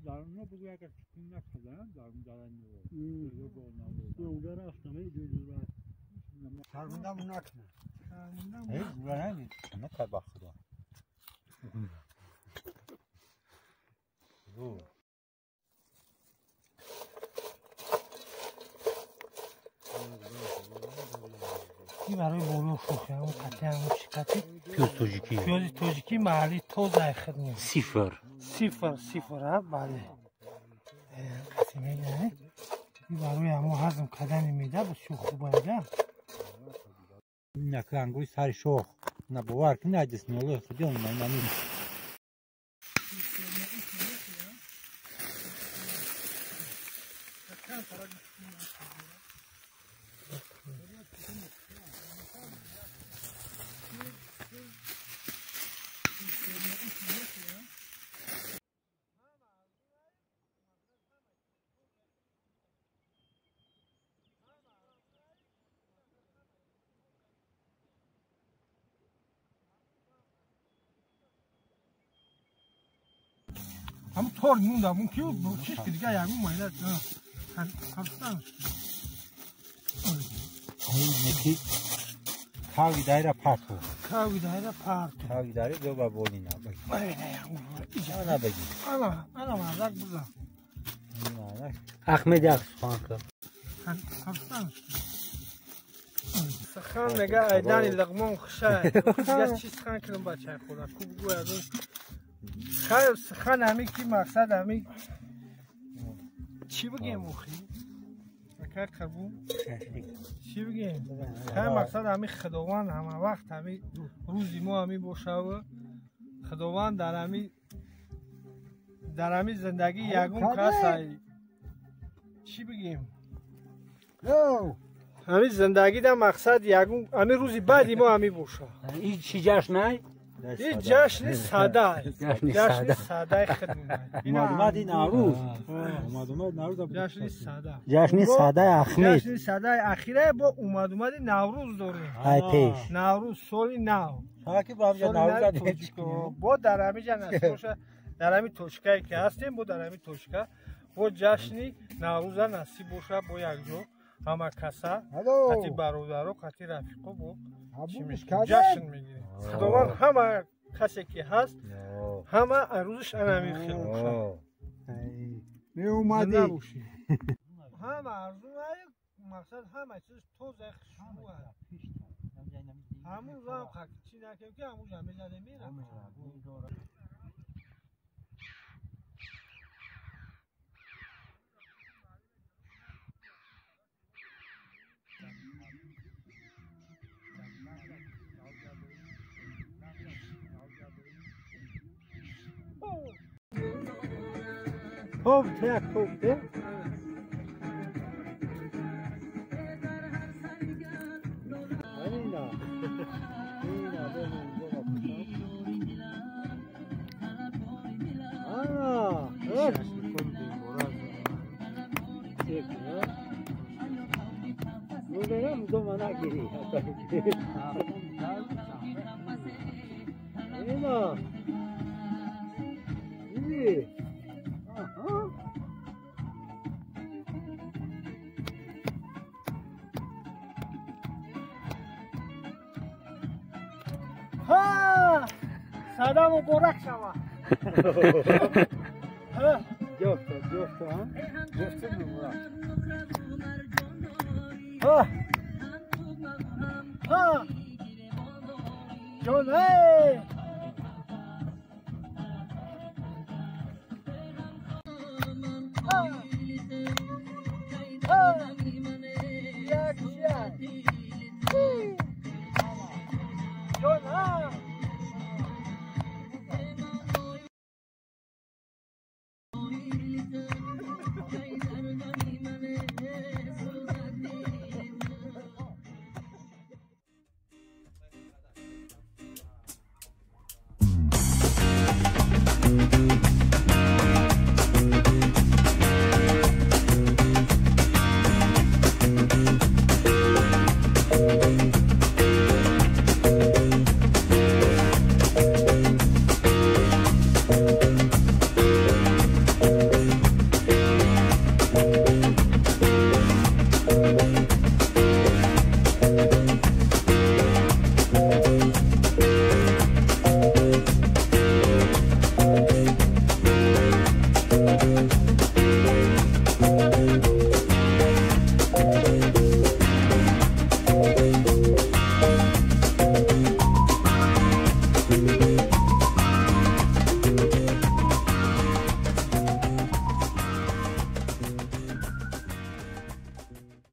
دارم بگو اگر چکون نخدن دارم اونجا رفتم ای دور شرمندم اون نکنه ای دور همین نکر با خدا این برای بولو فروخه همون قطعه همون شکتی پیاز توجیکی محلی توزه خدمه صفر ها بله قسمه نه این برای همون هضم کردن میده بسیار خوبه ده نکه انگوی سر شوخ نباور که نجس نوله خودی اون من نمیم همون طور موندم اون کیو چیش که دیگه یعنی مایلت خرستان نکی کاوی دایره پارتو کاوی دایره دو با بولی نه بگی نه بگی انا مردک بزن احمد یک سخان کرد خرستان سخان نگه ایدانی لغمون خشای دیگه چی سخان کنم بچه خدا خوب گوی از اون سخن همی که مقصد همی چی بگیم اوخی؟ مکر کربون؟ چی بگیم؟ خیلی مقصد همی خداوند همه وقت همی روزی ما همی باشه و خداوند در همی زندگی یگون کس هایی چی بگیم؟ همی زندگی در مقصد یگون همی روزی بعدی ما همی باشه این چی جشن نه؟ این جشن ساده جشن ساده خدمت اومد نوروز جشن ساده احمد جشن ساده اخیره با اومد نوروز داریم های پیش نوروز سال نو که با نوروز با در همین جنسه در همین توشکایی که هستیم با در همین توشکا با جشن نوروز نصیب باشه با یک جو همه کسا قطی برادرها قطی رفیقا با جشن میگیریم خداوند همه کسی که هست همه روزش انمی خیلی باشه می اومدی همه ارزون مقصد همه چیز توزه شروع همون رو هم خاک چی نکنیم که همون جمعه زده میرم خوب تک خوب ده اینا چی؟ ها صدام و برک شوه جفت ها؟ جفت ببرم ها ها جون هی